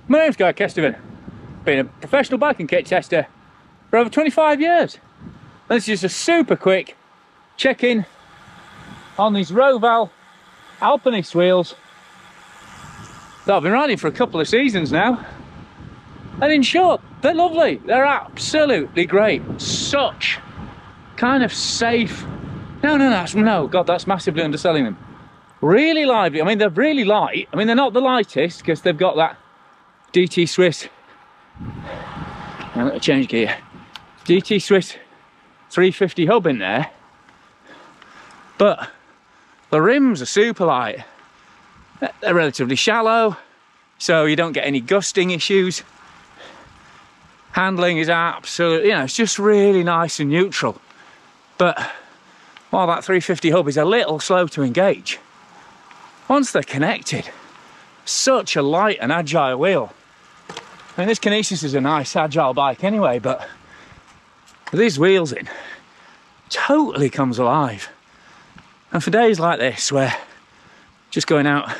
My name's Guy Kesteven. Been a professional biking kit tester for over 25 years. This is just a super quick check-in on these Roval Alpiniste wheels that I've been riding for a couple of seasons now. And in short, they're lovely. They're absolutely great. Such kind of safe. No, God, that's massively underselling them. Really lively. I mean, they're really light. I mean, they're not the lightest because they've got that DT Swiss. Now let me change gear. DT Swiss 350 hub in there. But the rims are super light. They're relatively shallow, so you don't get any gusting issues. Handling is absolutely, it's just really nice and neutral. But while that 350 hub is a little slow to engage, once they're connected, such a light and agile wheel. I mean, this Kinesis is a nice agile bike anyway, but with these wheels in, totally comes alive. And for days like this, where just going out,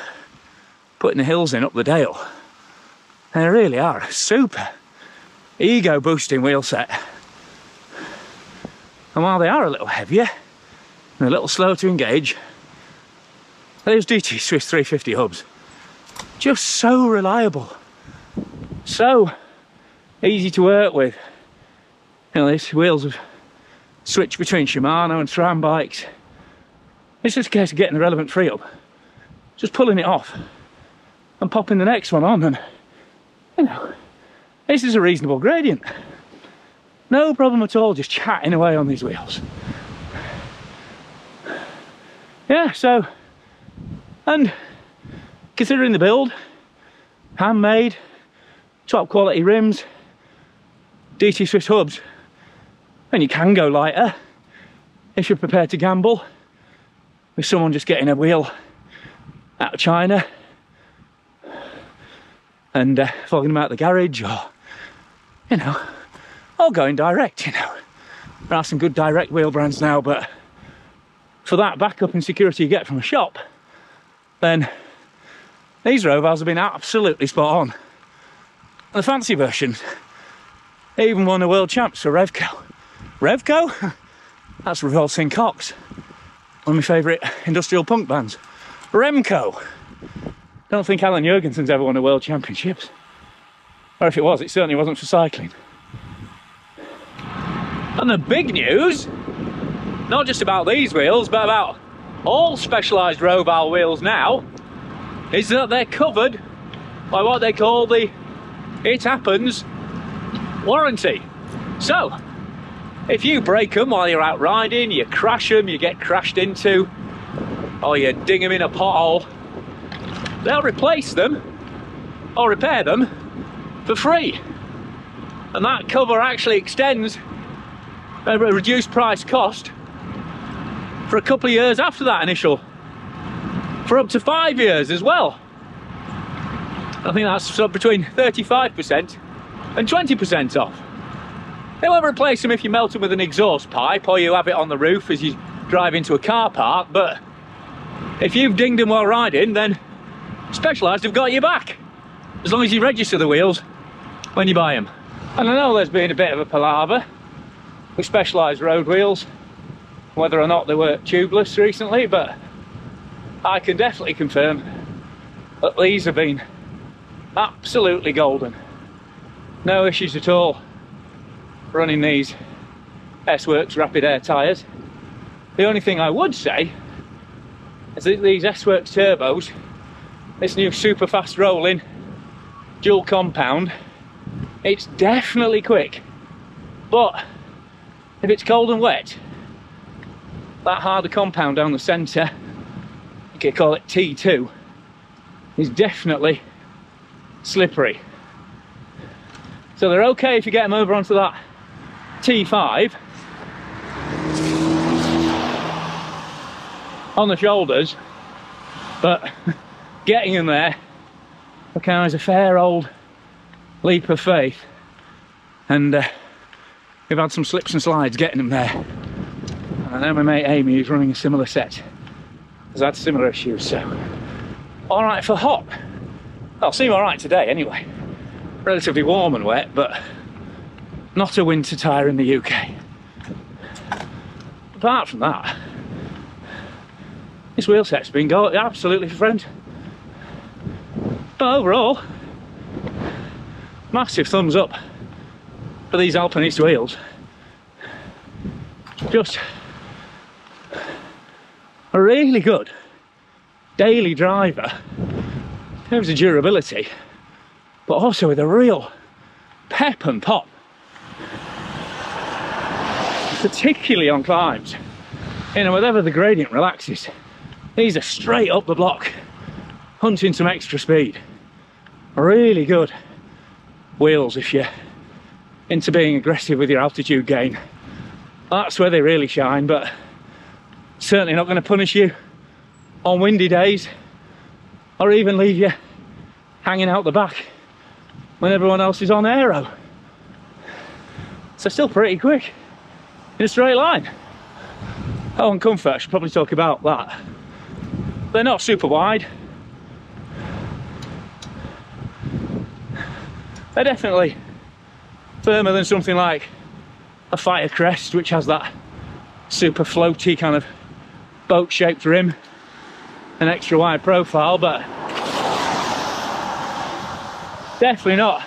putting the hills in up the dale, they really are a super ego boosting wheel set. And while they are a little heavier and a little slow to engage, those DT Swiss 350 hubs, just so reliable, so easy to work with. These wheels have switched between Shimano and SRAM bikes. It's just a case of getting the relevant free up, just pulling it off and popping the next one on, and this is a reasonable gradient. No problem at all, just chatting away on these wheels. Yeah, so, and considering the build, handmade, top quality rims, DT Swiss hubs, and you can go lighter if you're prepared to gamble with someone just getting a wheel out of China and flogging them out the garage, or going direct. There are some good direct wheel brands now, but for that backup and security you get from a shop, then these Rovals have been absolutely spot on. The fancy version even won a world champs for Revco. Revco? That's Revolting Cox, one of my favourite industrial punk bands. Remco. Don't think Alan Jurgensen's ever won a world championships. Or if it was, it certainly wasn't for cycling. And the big news, not just about these wheels, but about all specialised Roval wheels now, is that they're covered by what they call the It Happens warranty. So, if you break them while you're out riding, you crash them, you get crashed into, or you ding them in a pothole, they'll replace them or repair them for free. And that cover actually extends at a reduced price cost for a couple of years after that initial, for up to 5 years as well. I think that's between 35% and 20% off. They won't replace them if you melt them with an exhaust pipe or you have it on the roof as you drive into a car park, but if you've dinged them while riding, then Specialised have got you back, as long as you register the wheels when you buy them. And I know there's been a bit of a palaver with Specialised road wheels, whether or not they were tubeless recently, but I can definitely confirm that these have been absolutely golden. No issues at all running these S-Works Rapid Air tyres. The only thing I would say is that these S-Works turbos, this new super fast rolling dual compound, it's definitely quick, but if it's cold and wet, that harder compound down the centre, you could call it T2, is definitely slippery. So they're okay if you get them over onto that T5 on the shoulders, but getting them there requires a fair old leap of faith, and we've had some slips and slides getting them there. And I know my mate Amy, who's running a similar set, has had similar issues, so alright for hot. I'll seem alright today anyway. relatively warm and wet, but not a winter tyre in the UK. Apart from that, this wheel set's been going absolutely for friend. But overall, massive thumbs up for these Alpiniste wheels. Just a really good daily driver in terms of durability, but also with a real pep and pop, particularly on climbs. You know, whenever the gradient relaxes, these are straight up the block, hunting some extra speed. Really good wheels if you're into being aggressive with your altitude gain. That's where they really shine, but certainly not going to punish you on windy days or even leave you hanging out the back when everyone else is on aero. So still pretty quick in a straight line. Oh, and comfort, I should probably talk about that. They're not super wide. They're definitely firmer than something like a Firecrest, which has that super floaty kind of boat-shaped rim, an extra wide profile, but definitely not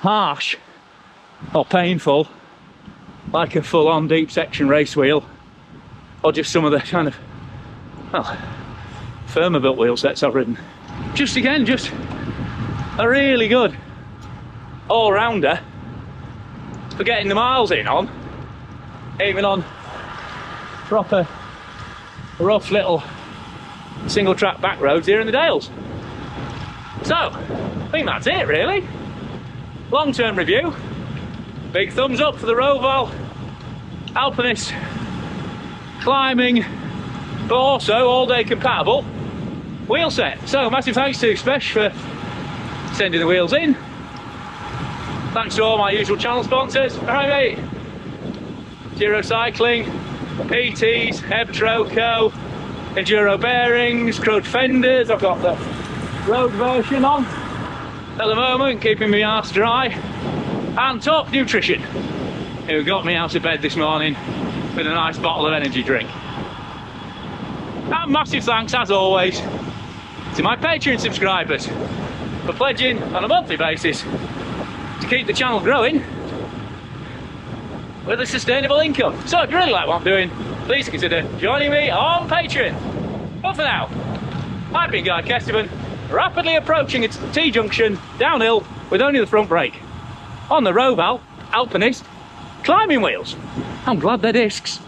harsh or painful like a full-on deep section race wheel, or just some of the kind of, well, firmer built wheel sets I've ridden. Just again, just a really good all-rounder for getting the miles in on, even on proper rough little single track back roads here in the Dales. So, I think that's it really. Long-term review. Big thumbs up for the Roval Alpiniste climbing, but also all-day compatible wheel set. So, massive thanks to Spesh for sending the wheels in. Thanks to all my usual channel sponsors. Alright mate, Giro Cycling, PTs, Ebtroco, Enduro bearings, Crud fenders. I've got the road version on at the moment, keeping my arse dry. And Top Nutrition, who got me out of bed this morning with a nice bottle of energy drink. And massive thanks, as always, to my Patreon subscribers for pledging on a monthly basis to keep the channel growing with a sustainable income. So if you really like what I'm doing, please consider joining me on Patreon. But for now, I've been Guy Kestevan, rapidly approaching its T-junction downhill with only the front brake on the Roval Alpiniste climbing wheels. I'm glad they're discs.